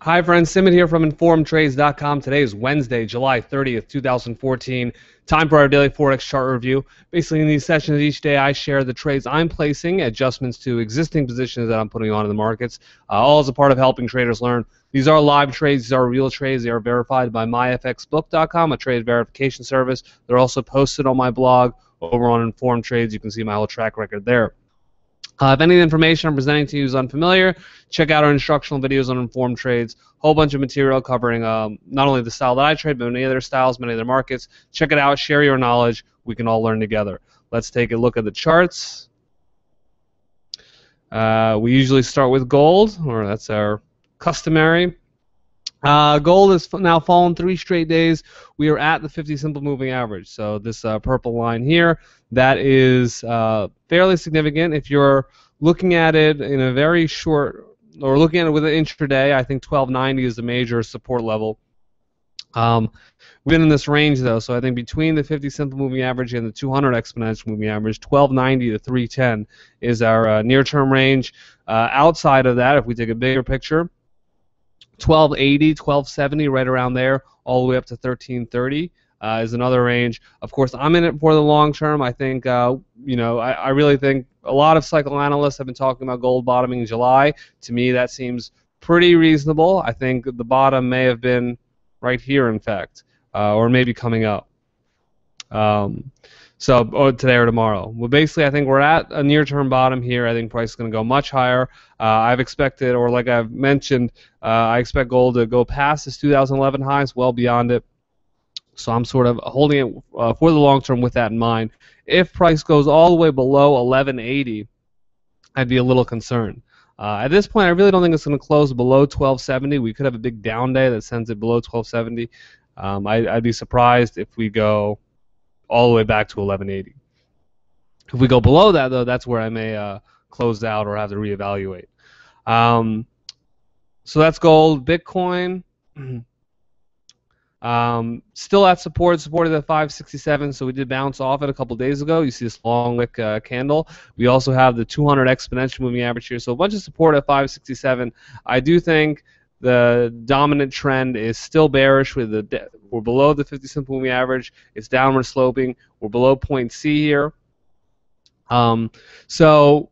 Hi friends, Simit here from InformedTrades.com. Today is Wednesday, July 30th, 2014. Time for our daily Forex chart review. Basically, in these sessions each day, I share the trades I'm placing, adjustments to existing positions that I'm putting on in the markets, all as a part of helping traders learn. These are live trades. These are real trades. They are verified by myfxbook.com, a trade verification service. They're also posted on my blog over on Informed Trades. You can see my whole track record there. If any of the information I'm presenting to you is unfamiliar, check out our instructional videos on Informed Trades. Whole bunch of material covering not only the style that I trade, but many other styles, many other markets. Check it out. Share your knowledge. We can all learn together. Let's take a look at the charts. We usually start with gold, or that's our customary. Gold has now fallen 3 straight days. We are at the 50 simple moving average. So this purple line here, that is fairly significant. If you're looking at it in a very short, or looking at it with an intraday, I think 1290 is the major support level. We've been in this range though, so I think between the 50 simple moving average and the 200 exponential moving average, 1290 to 310 is our near-term range. Outside of that, if we take a bigger picture, 1280, 1270, right around there, all the way up to 1330 is another range. Of course, I'm in it for the long term. I think, I really think a lot of cycle analysts have been talking about gold bottoming in July. To me, that seems pretty reasonable. I think the bottom may have been right here, in fact, or maybe coming up. So today or tomorrow. Well, basically, I think we're at a near-term bottom here. I think price is going to go much higher. I've expected, or like I've mentioned, I expect gold to go past this 2011 highs, well beyond it. So I'm sort of holding it for the long term with that in mind. If price goes all the way below 1180, I'd be a little concerned. At this point, I really don't think it's going to close below 1270. We could have a big down day that sends it below 1270. I'd be surprised if we go all the way back to 1180. If we go below that, though, that's where I may close out or have to reevaluate. So that's gold. Bitcoin, still at support at the 567, so we did bounce off it a couple days ago. You see this long wick candle. We also have the 200 exponential moving average here, so a bunch of support at 567. I do think the dominant trend is still bearish. We're below the 50 simple moving average. It's downward sloping. We're below point C here. So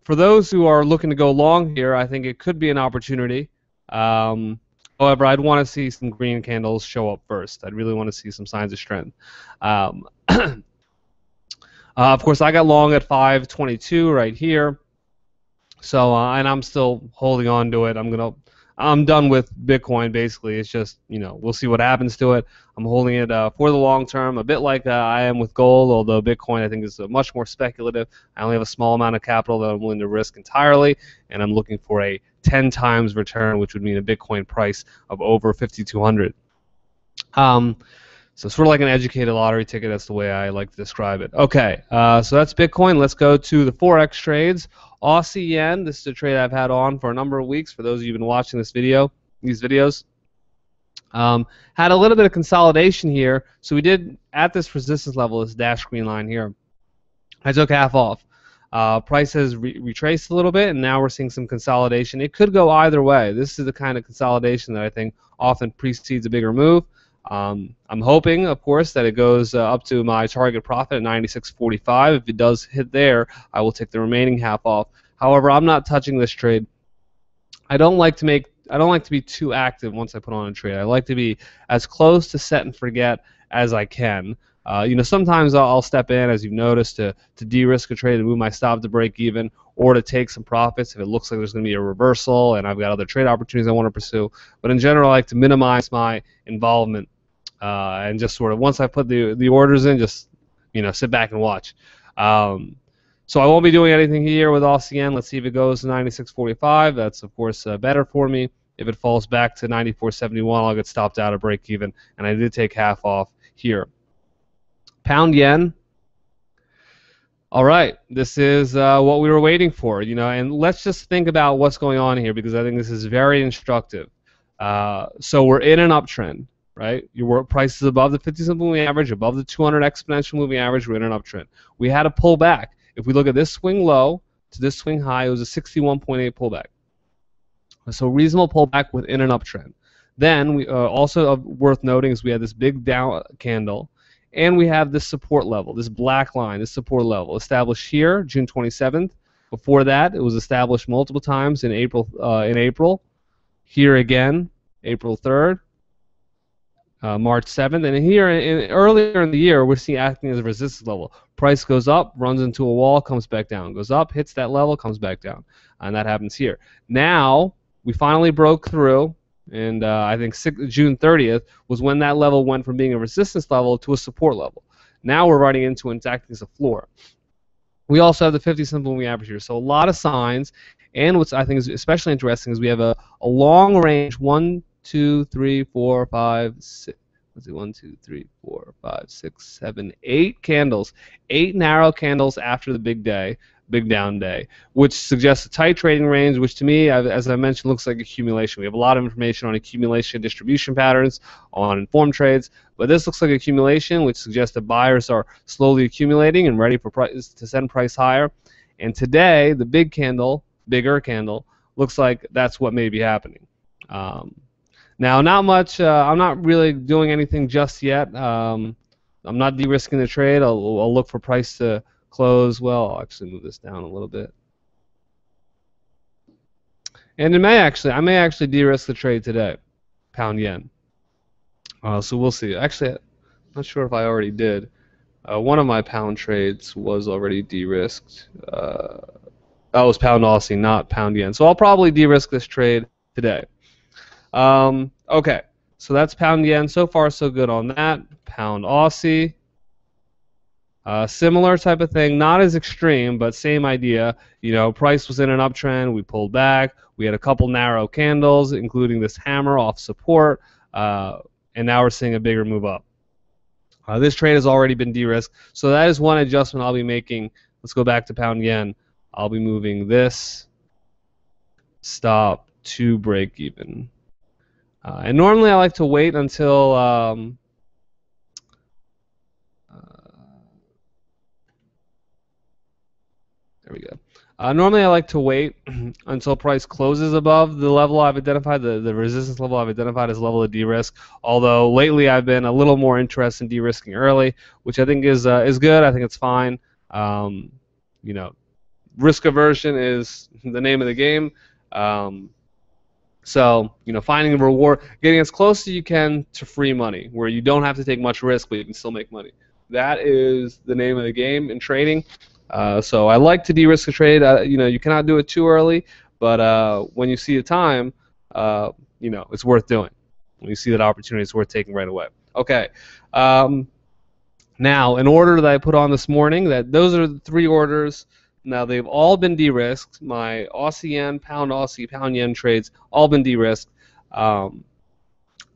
for those who are looking to go long here, I think it could be an opportunity. However, I'd want to see some green candles show up first. I'd really want to see some signs of strength. Of course, I got long at 522 right here. So, and I'm still holding on to it. I'm done with Bitcoin, basically. It's just, we'll see what happens to it. I'm holding it for the long term, a bit like I am with gold, although Bitcoin I think is much more speculative. I only have a small amount of capital that I'm willing to risk entirely, and I'm looking for a 10 times return, which would mean a Bitcoin price of over 5,200. So sort of like an educated lottery ticket. That's the way I like to describe it. Okay, so that's Bitcoin. Let's go to the Forex trades. Aussie yen. This is a trade I've had on for a number of weeks. For those of you who've been watching these videos, had a little bit of consolidation here. So we did at this resistance level, this dash green line here. I took half off. Price has retraced a little bit, and now we're seeing some consolidation. It could go either way. This is the kind of consolidation that I think often precedes a bigger move. I'm hoping, of course, that it goes up to my target profit at 96.45. If it does hit there, I will take the remaining half off. However, I'm not touching this trade. I don't like to be too active once I put on a trade. I like to be as close to set and forget as I can. Sometimes I'll step in, as you've noticed, to de-risk a trade and move my stop to break even, or to take some profits if it looks like there's going to be a reversal and I've got other trade opportunities I want to pursue. But in general, I like to minimize my involvement and just sort of, once I put the orders in, just sit back and watch. So I won't be doing anything here with Aussie yen. Let's see if it goes to 96.45. That's of course better for me. If it falls back to 94.71, I'll get stopped out at break even, and I did take half off here. Pound yen. All right, this is what we were waiting for, and let's just think about what's going on here, because I think this is very instructive. So we're in an uptrend, right? Your price is above the 50 simple moving average, above the 200 exponential moving average. We're in an uptrend. We had a pullback. If we look at this swing low to this swing high, it was a 61.8 pullback. So reasonable pullback within an uptrend. Then we also worth noting is we had this big down candle, and we have this support level, this black line, this support level established here, June 27th. Before that, it was established multiple times in April. Here again, April 3rd, March 7th, and here earlier in the year, we're seeing acting as a resistance level. Price goes up, runs into a wall, comes back down, goes up, hits that level, comes back down, and that happens here. Now we finally broke through, and I think June 30th was when that level went from being a resistance level to a support level. Now we're running into and acting as a floor. We also have the 50 simple moving average here, so a lot of signs. And what I think is especially interesting is we have a long range 1, 2, 3, 4, 5, 6. Let's see, 1, 2, 3, 4, 5, 6, 7, 8 candles, 8 narrow candles after the big day, big down day, which suggests a tight trading range, which to me, as I mentioned, looks like accumulation. We have a lot of information on accumulation distribution patterns on InformedTrades, but this looks like accumulation, which suggests that buyers are slowly accumulating and ready for price to send price higher. And today, the big candle, bigger candle, looks like that's what may be happening. Now, not much. I'm not really doing anything just yet. I'm not de-risking the trade. I'll look for price to close. Well, I'll actually move this down a little bit. And I may actually de-risk the trade today, pound yen. So we'll see. Actually, I'm not sure if I already did. One of my pound trades was already de-risked. That was pound Aussie, not pound yen. So I'll probably de-risk this trade today. Okay, so that's pound yen. So far, so good on that. Pound Aussie. Similar type of thing, not as extreme, but same idea. You know, price was in an uptrend. We pulled back. We had a couple narrow candles, including this hammer off support, and now we're seeing a bigger move up. This trade has already been de-risked, so that is one adjustment I'll be making. Let's go back to pound yen. I'll be moving this stop to break even. And normally I like to wait until there we go. Normally I like to wait until price closes above the level I've identified, the resistance level I've identified as level of de-risk. Although lately I've been a little more interested in de-risking early, which I think is good. I think it's fine. You know, risk aversion is the name of the game. So, you know, finding a reward, getting as close as you can to free money, where you don't have to take much risk, but you can still make money. That is the name of the game in trading. So I like to de-risk a trade. You know, you cannot do it too early, but when you see a time, you know, it's worth doing. When you see that opportunity, it's worth taking right away. Okay. Now, an order that I put on this morning, those are the 3 orders. Now, they've all been de-risked. My Aussie yen, pound Aussie, pound yen trades, all been de-risked. I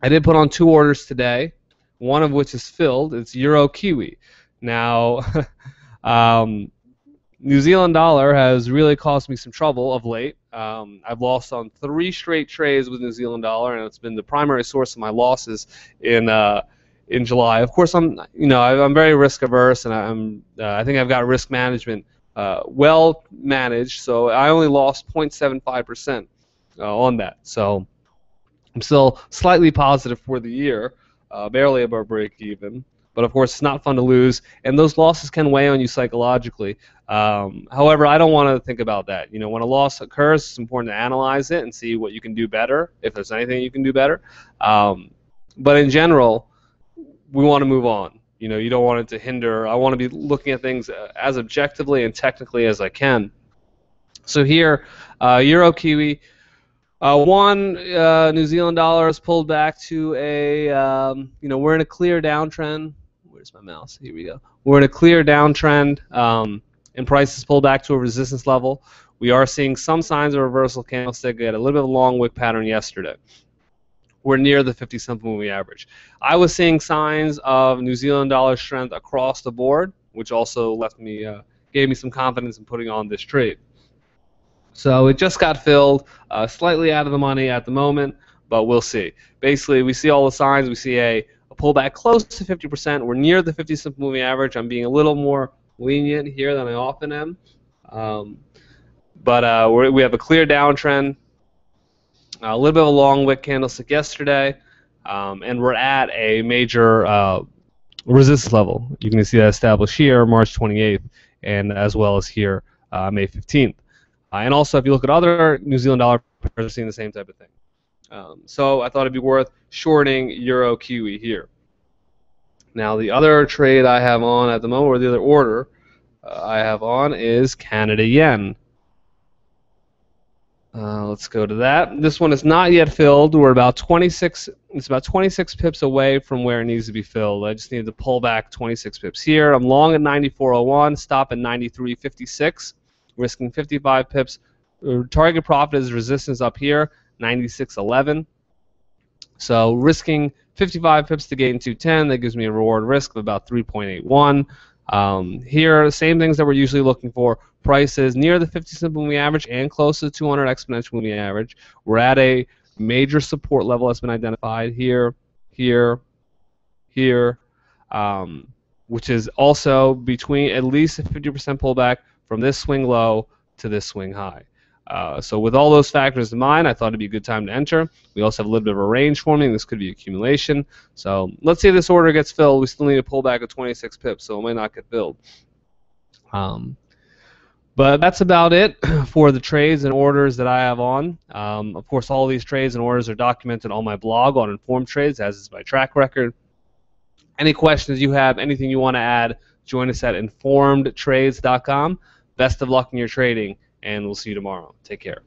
did put on 2 orders today, one of which is filled. It's Euro Kiwi. Now, New Zealand dollar has really caused me some trouble of late. I've lost on 3 straight trades with New Zealand dollar, and it's been the primary source of my losses in July. Of course, I'm very risk averse, and I think I've got risk management well managed, so I only lost 0.75% on that. So I'm still slightly positive for the year, barely above break even. But of course, it's not fun to lose, and those losses can weigh on you psychologically. However, I don't want to think about that. You know, when a loss occurs, it's important to analyze it and see what you can do better, if there's anything you can do better. But in general, we want to move on. You know, you don't want it to hinder. I want to be looking at things as objectively and technically as I can. So here, Euro Kiwi. One, New Zealand dollar is pulled back to a, you know, we're in a clear downtrend. Where's my mouse? Here we go. We're in a clear downtrend, and prices pulled back to a resistance level. We are seeing some signs of reversal candlestick. We had a little bit of a long wick pattern yesterday. We're near the 50 simple moving average. I was seeing signs of New Zealand dollar strength across the board, which also gave me some confidence in putting on this trade. So it just got filled, slightly out of the money at the moment, but we'll see. Basically, we see all the signs. We see a pullback close to 50%. We're near the 50 simple moving average. I'm being a little more lenient here than I often am. But we have a clear downtrend. A little bit of a long wick candlestick yesterday, and we're at a major resistance level. You can see that established here, March 28th, and as well as here, May 15th. And also, if you look at other New Zealand dollar pairs, we're seeing the same type of thing. So I thought it'd be worth shorting Euro Kiwi here. Now, the other trade I have on at the moment, or the other order I have on, is Canada Yen. Let's go to that. This one is not yet filled. We're about 26. It's about 26 pips away from where it needs to be filled. I just need to pull back 26 pips here. I'm long at 94.01. Stop at 93.56. Risking 55 pips. Target profit is resistance up here, 96.11. So risking 55 pips to gain 210. That gives me a reward risk of about 3.81. Here, same things that we're usually looking for. Prices near the 50 simple moving average and close to the 200 exponential moving average. We're at a major support level that's been identified here, here, here, which is also between at least a 50% pullback from this swing low to this swing high. So with all those factors in mind, I thought it'd be a good time to enter. We also have a little bit of a range forming. This could be accumulation. So let's say this order gets filled. We still need to pull back at 26 pips, so it might not get filled. But that's about it for the trades and orders that I have on. Of course, all these trades and orders are documented on my blog on InformedTrades, as is my track record. Any questions you have, anything you want to add, join us at InformedTrades.com. Best of luck in your trading, and we'll see you tomorrow. Take care.